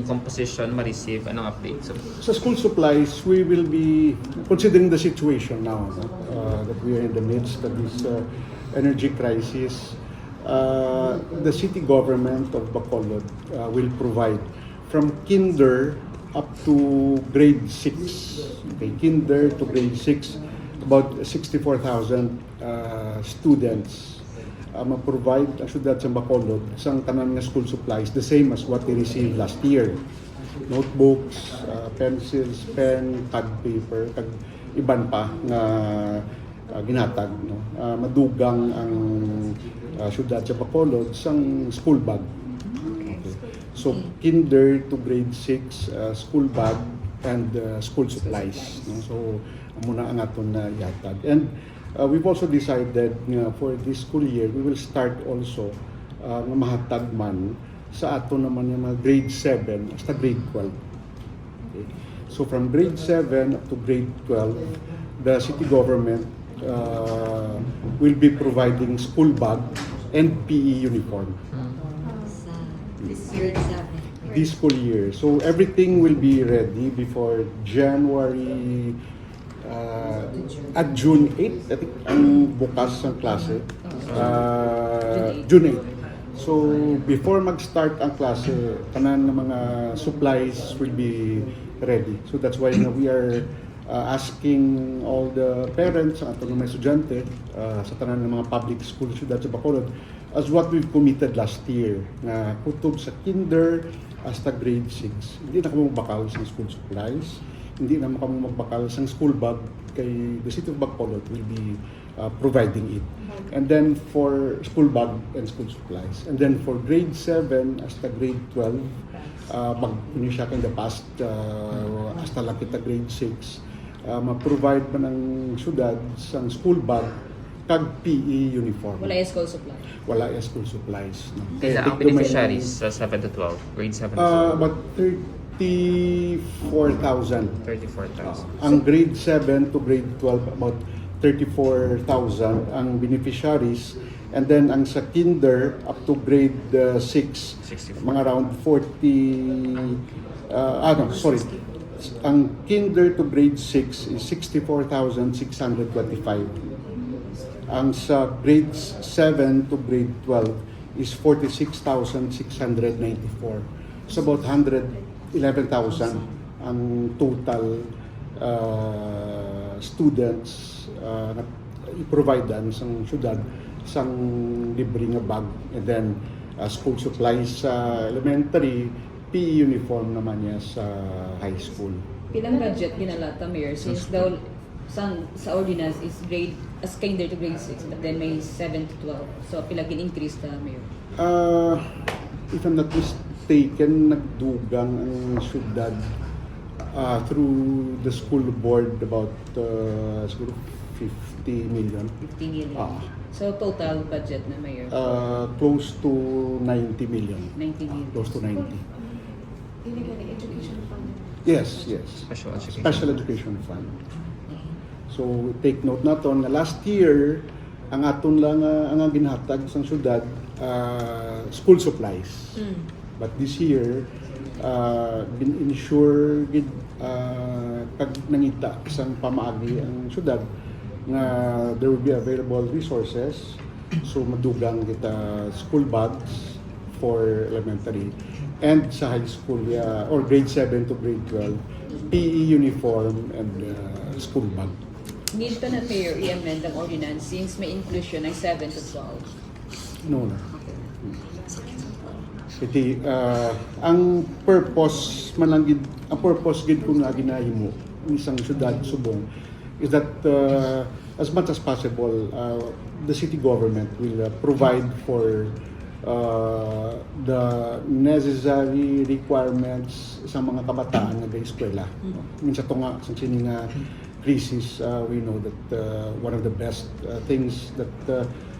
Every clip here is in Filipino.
composition ma-receive? Anong update? So, Sa school supplies, we will be considering the situation now that we are in the midst of this energy crisis. The city government of Bacolod will provide from kinder up to grade 6. Okay, kinder to grade 6, about 64,000 students ma-provide ang syudad sa Bacolod sang tanan nga school supplies the same as what they received last year. Notebooks, pencils, pen, pad paper, kag iban pa nga ginhatag, no? Madugang ang syudad sa Bacolod sang school bag. Okay. So kinder to grade 6 school bag and school supplies, no? So muna ang aton na ihatag. And we've also decided for this school year, we will start also nga mahatag man sa ato naman yung mga grade 7 hasta grade 12. Okay. So from grade 7 up to grade 12, the city government will be providing school bag and PE uniform. This year, This school year. So everything will be ready before January at June 8, I think, ang bukas ng klase. June 8. So, before mag-start ang klase, tanan ng mga supplies will be ready. So, that's why we are asking all the parents, ang ato ng mga estudyante, sa tanan ng mga public schools syudad sa Bacolod, as what we've committed last year, na kutob sa kinder hasta grade 6. Hindi na kami magbakal sa school supplies, hindi na kami magbakal sa school bag, kay the city of Bacolod will be providing it. And then for school bag and school supplies. And then for grade 7 hasta grade 12, mag-inisya in the past, hasta lang kita grade 6, ma-provide pa ng syudad sa school bag kag PE uniform. wala yung school supply. Wala yung school supplies. No? kaya ang beneficiaries sa 7 to 12, grade 7 to 12, About 34,000. 34,000. Ang grade 7 to grade 12, about 34,000 ang beneficiaries. And then ang sa kinder up to grade 6, 64. mga around 40, ang kinder to grade 6 is 64,625. Ang sa grades 7 to grade 12 is 46,694. So about 111,000 ang total students na i-providean sa syudad sang libre nga bag, and then school supplies sa elementary, PE uniform naman niya sa high school. Pilang budget ginalata, Mayor, since daw sa ordinance is grade as kinder to grade 6, but then may 7 to 12. So pila gin-increase ta, Mayor? If I'm not mistaken, nagdugang ang syudad through the school board about siguro 50 million. 50 million. So total budget na, Mayor? Close to 90 million. 90 million. Close to 90. Education fund. Yes. Special education. Special Education Fund. So take note naton nga last year ang aton lang ang ginhatag sa syudad school supplies. But this year been ensure gid pag nangita isang pamaagi ang syudad nga there will be available resources, so madugang kita school bags for elementary, and sa high school or grade 7 to grade 12 PE uniform and school bag. Need pa na, Mayor, i-amend ang ordinance since may inclusion ng 7 to 12. No na. Iti ang purpose gid kung nga ginahimo ng isang syudad Subong is that as much as possible the city government will provide for the necessary requirements sa mga kabataan nga ga-eskwela. Minsan to nga sa sini nga crisis, we know that one of the best things that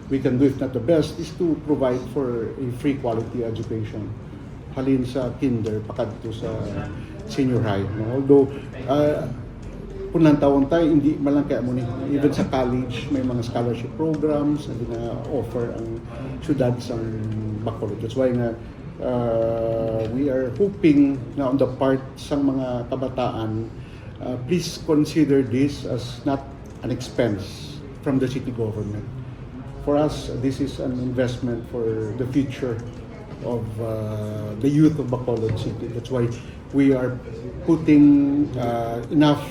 we can do, if not the best, is to provide for a free quality education. Halin sa kinder, pakadto sa senior high. No? Although, punang taon tayo, hindi malang kaya mo ni. Even sa college, may mga scholarship programs na offer ang syudad sa Bacolod. That's why nga, We are hoping na on the part ng mga kabataan, please consider this as not an expense from the city government. For us, this is an investment for the future of the youth of Bacolod City. That's why we are putting enough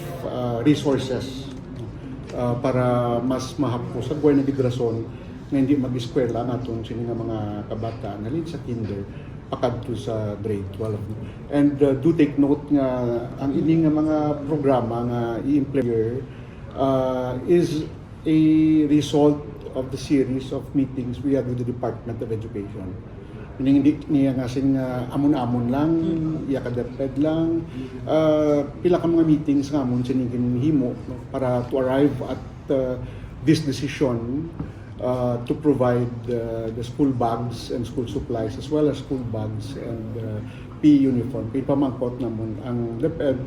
resources para mas mahapos sa buhay na migrasyon na hindi mag-eskwela naton sini nga mga kabataan halin sa kinder pakadto sa grade 12. And do take note nga ang ini nga mga programa nga i-implement is a result of the series of meetings we had with the Department of Education. Hindi niya nga sing amon-amon lang, iya ka DepEd lang, pila ka mga meetings nga amon sinigin himo no, para to arrive at this decision to provide the school bags and school supplies as well as school bags and PE uniform. Pipamangkot namon ang DepEd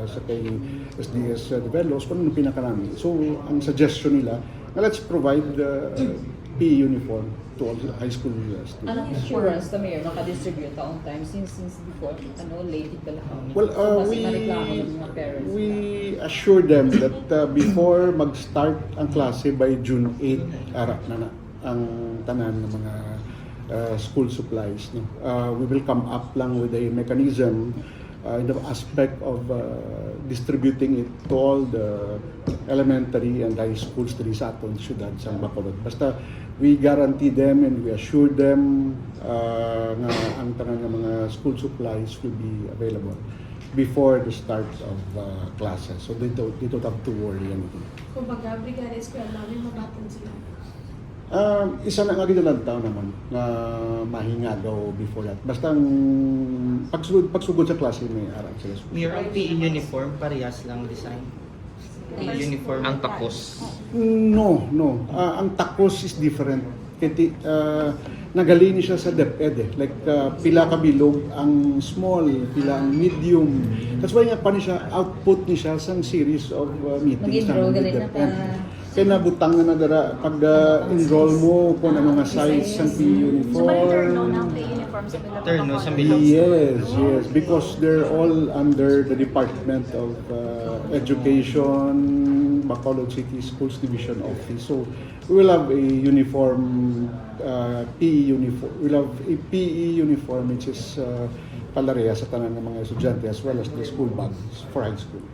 sa kay SDS Develos kung ano pinakarami. So ang suggestion nila, let's provide PE uniform to all the high school students. Anong assurance na mayor naka-distribute on time since before, late ka lang. Well, so, kasi mareklamo ng mga parents. we assure them that before mag-start ang klase by June 8, ara na ang tanan ng mga school supplies. No? We will come up lang with a mechanism in the aspect of distributing it to all the elementary and high schools diri sa aton syudad sa Bacolod. Basta we guarantee them and we assure them nga ang tanan nga mga school supplies will be available before the start of classes. So they don't have to worry anything. Kung baga, brigada eskwela, may mabatan sila. Isa na nga ginalagtaw naman na mahinga daw before that. Basta ang pagsugod sa klase may arang sila. Mayor, ang PE uniform, parehas lang design. PE uniform. Ang takos. No. Ang takos is different. Kasi nagalini siya sa DepEd eh. Like pila ka bilog ang small, pila ang medium. That's why nga pa niya output ni siya sa series of meetings Mag-enroll ng galit na DepEd. pa. Kaya nabutang na dara pag enroll mo kung ano nga size ng PE uniform. So, may turno ng PE uniform sa Bilog? Turno sa Bilog. Yes, because they're all under the Department of Education, Bacolod City Schools Division Office. So we will have a uniform, PE uniform. We'll have a PE uniform which is palareha sa tanan ng mga estudyante as well as the school bags for high school.